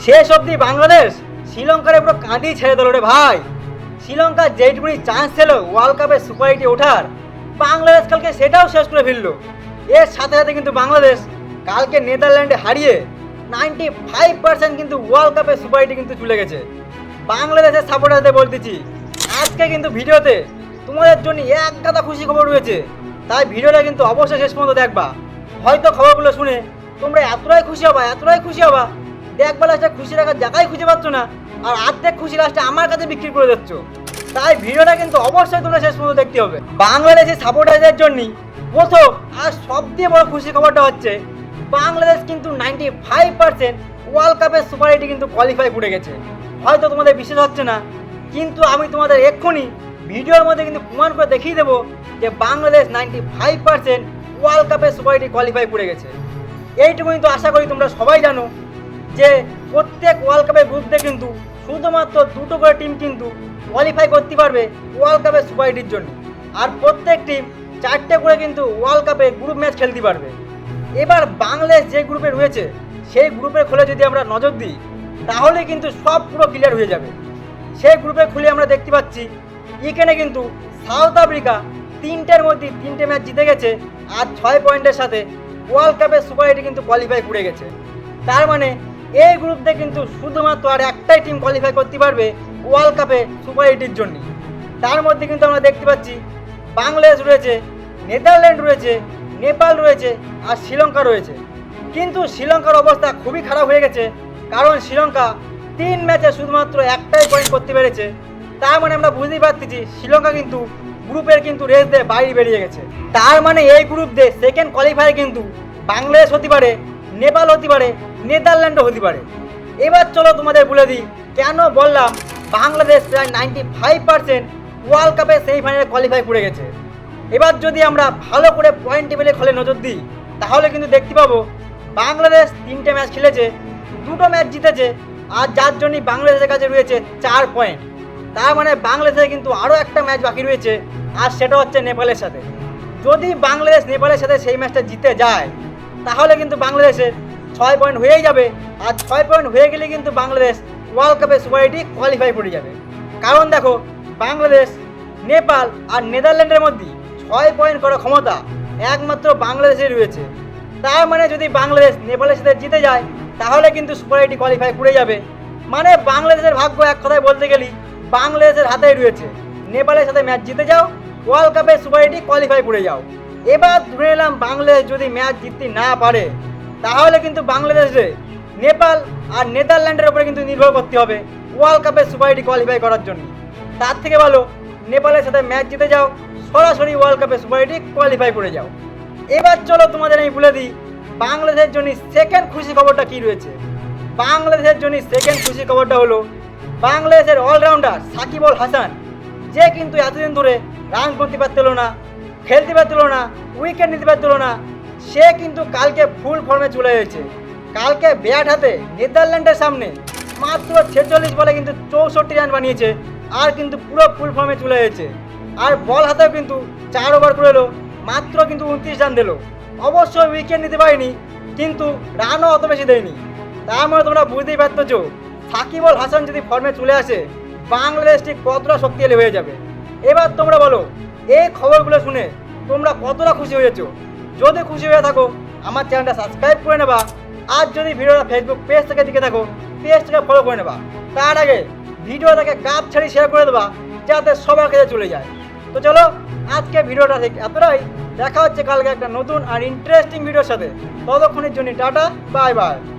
শেষ অবধি বাংলাদেশ শ্রীলঙ্কার পুরো কাঁদিয়ে ছেড়ে দিল রে ভাই। শ্রীলঙ্কার যেটুকুনি চান্স ছিল ওয়ার্ল্ড কাপে সুপার এইটে ওঠার, বাংলাদেশ কালকে সেটাও শেষ করে ফেললো। এর সাথে সাথে কিন্তু বাংলাদেশ কালকে নেদারল্যান্ডে হারিয়ে 95% কিন্তু ওয়ার্ল্ড কাপে সুপার এইটে কিন্তু চলে গেছে। বাংলাদেশের সাপোর্টারদের বলতেছি, আজকে কিন্তু ভিডিওতে তোমাদের জন্য এক গাদা খুশি খবর রয়েছে, তাই ভিডিওটা কিন্তু অবশ্যই শেষ পর্যন্ত দেখবা। হয়তো খবরগুলো শুনে তোমরা এতটাই খুশি হবা দেখবা লাস্টে খুশি রাখার জায়গায় খুঁজে পাচ্ছ না, আর অর্ধেক খুশি লাস্টে আমার কাছে বিক্রি করে দিচ্ছ। তাই ভিডিওটা কিন্তু অবশ্যই তোমরা শেষ পর্যন্ত দেখতে হবে। বাংলাদেশের সাপোর্টারদের জন্য প্রথম আর সবচেয়ে বড় খুশি খবরটা হচ্ছে বাংলাদেশ কিন্তু 95% ওয়ার্ল্ড কাপের সুপার এইটে কিন্তু কোয়ালিফাই করে গেছে। হয়তো তোমাদের বিশ্বাস হচ্ছে না, কিন্তু আমি তোমাদের এক্ষুনি ভিডিওর মধ্যে কিন্তু প্রমাণ করে দেখিয়ে দেবো যে বাংলাদেশ 95% ওয়ার্ল্ড কাপের সুপার এইটে কোয়ালিফাই করে গেছে। এইটুকু কিন্তু আশা করি তোমরা সবাই জানো যে প্রত্যেক ওয়ার্ল্ড কাপের গ্রুপ দিয়ে কিন্তু শুধুমাত্র দুটো করে টিম কিন্তু কোয়ালিফাই করতে পারবে ওয়ার্ল্ড কাপের সুপার এইটের জন্য, আর প্রত্যেক টিম 4টে করে কিন্তু ওয়ার্ল্ড কাপে গ্রুপ ম্যাচ খেলতে পারবে। এবার বাংলাদেশ যে গ্রুপে রয়েছে সেই গ্রুপে খুলে যদি আমরা নজর দিই তাহলে কিন্তু সব পুরো ক্লিয়ার হয়ে যাবে। সেই গ্রুপে খুলে আমরা দেখতে পাচ্ছি এখানে কিন্তু সাউথ আফ্রিকা 3টের মধ্যে 3টে ম্যাচ জিতে গেছে আর 6 পয়েন্টের সাথে ওয়ার্ল্ড কাপের সুপার এইটে কিন্তু কোয়ালিফাই করে গেছে। তার মানে এই গ্রুপ দিয়ে কিন্তু শুধুমাত্র আর একটাই টিম কোয়ালিফাই করতে পারবে ওয়ার্ল্ড কাপে সুপার এইটের জন্য। তার মধ্যে কিন্তু আমরা দেখতে পাচ্ছি বাংলাদেশ রয়েছে, নেদারল্যান্ড রয়েছে, নেপাল রয়েছে আর শ্রীলঙ্কা রয়েছে। কিন্তু শ্রীলঙ্কার অবস্থা খুবই খারাপ হয়ে গেছে, কারণ শ্রীলঙ্কা 3 ম্যাচে শুধুমাত্র একটাই পয়েন্ট করতে পেরেছে। তার মানে আমরা বুঝতেই পারতেছি শ্রীলঙ্কা কিন্তু গ্রুপের কিন্তু রেস দিয়ে বাইরে বেরিয়ে গেছে। তার মানে এই গ্রুপ দিয়ে সেকেন্ড কোয়ালিফায়ার কিন্তু বাংলাদেশ হতে পারে, নেপাল হতে পারে, নেদারল্যান্ডও হতে পারে। এবার চলো তোমাদের বলে দিই কেন বললাম বাংলাদেশ প্রায় 95% ওয়ার্ল্ড কাপে সেমিফাইনালে কোয়ালিফাই করে গেছে। এবার যদি আমরা ভালো করে পয়েন্ট টেবিলে খোলে নজর দিই তাহলে কিন্তু দেখতে পাবো বাংলাদেশ 3টে ম্যাচ খেলেছে, 2টো ম্যাচ জিতেছে, আর যার জন্যই বাংলাদেশের কাছে রয়েছে 4 পয়েন্ট। তার মানে বাংলাদেশের কিন্তু আরও একটা ম্যাচ বাকি রয়েছে, আর সেটা হচ্ছে নেপালের সাথে। যদি বাংলাদেশ নেপালের সাথে সেই ম্যাচটা জিতে যায় তাহলে কিন্তু বাংলাদেশের 6 পয়েন্ট হয়েই যাবে, আর 6 পয়েন্ট হয়ে গেলে কিন্তু বাংলাদেশ ওয়ার্ল্ড কাপে সুপার এইটে কোয়ালিফাই করে যাবে। কারণ দেখো বাংলাদেশ, নেপাল আর নেদারল্যান্ডের মধ্যে 6 পয়েন্ট করার ক্ষমতা একমাত্র বাংলাদেশের রয়েছে। তার মানে যদি বাংলাদেশ নেপালের সাথে জিতে যায় তাহলে কিন্তু সুপার এইটে কোয়ালিফাই করে যাবে। মানে বাংলাদেশের ভাগ্য এক কথায় বলতে গেলে বাংলাদেশের হাতেই রয়েছে। নেপালের সাথে ম্যাচ জিতে যাও, ওয়ার্ল্ড কাপে সুপার এইটে কোয়ালিফাই করে যাও। এবার ধরে নিলাম বাংলাদেশ যদি ম্যাচ জিততে না পারে তাহলে কিন্তু বাংলাদেশে নেপাল আর নেদারল্যান্ডের উপরে কিন্তু নির্ভর করতে হবে ওয়ার্ল্ড কাপে সুপার এইটে কোয়ালিফাই করার জন্য। তার থেকে ভালো নেপালের সাথে ম্যাচ জিতে যাও, সরাসরি ওয়ার্ল্ড কাপে সুপার এইটে কোয়ালিফাই করে যাও। এবার চলো তোমাদের আমি বলে দিই বাংলাদেশের জন্য সেকেন্ড খুশি খবরটা কী রয়েছে। বাংলাদেশের জন্য সেকেন্ড খুশি খবরটা হলো বাংলাদেশের অলরাউন্ডার সাকিব আল হাসান, যে কিন্তু এতদিন ধরে রান করতে পারছিল না, খেলতে পারছিল না, উইকেট নিতে পারছিল না, সে কিন্তু কালকে ফুল ফর্মে চলে এসেছে। কালকে ব্যাট হাতে নেদারল্যান্ডের সামনে মাত্র 46 বলে কিন্তু 64 রান বানিয়েছে, আর কিন্তু পুরো ফুল ফর্মে চলে এসেছে। আর বল হাতেও কিন্তু 4 ওভার করে এলো, মাত্র কিন্তু 29 রান দিল। অবশ্যই উইকেট নিতে পারেনি, কিন্তু রানও অত বেশি দেয়নি। তার মানে তোমরা বুঝতেই পারছো সাকিব আল হাসান যদি ফর্মে চলে আসে বাংলাদেশ ঠিক কতটা শক্তিশালী হয়ে যাবে। এবার তোমরা বলো এই খবরগুলো শুনে তোমরা কতটা খুশি হয়েছো? যদি খুশি হয়ে থাকো আমার চ্যানেলটা সাবস্ক্রাইব করে নেবা, আর যদি ভিডিওটা ফেসবুক পেজ থেকে দেখে থাকো পেজটাকে ফলো করে নেবা। তার আগে ভিডিওটাকে গাছ ছাড়ি শেয়ার করে দেবা যাতে সবার কাছে চলে যায়। তো চলো আজকে ভিডিওটা ঠিক এতটাই, দেখা হচ্ছে কালকে একটা নতুন আর ইন্টারেস্টিং ভিডিওর সাথে। ততক্ষণের জন্য টাটা, বাই বাই।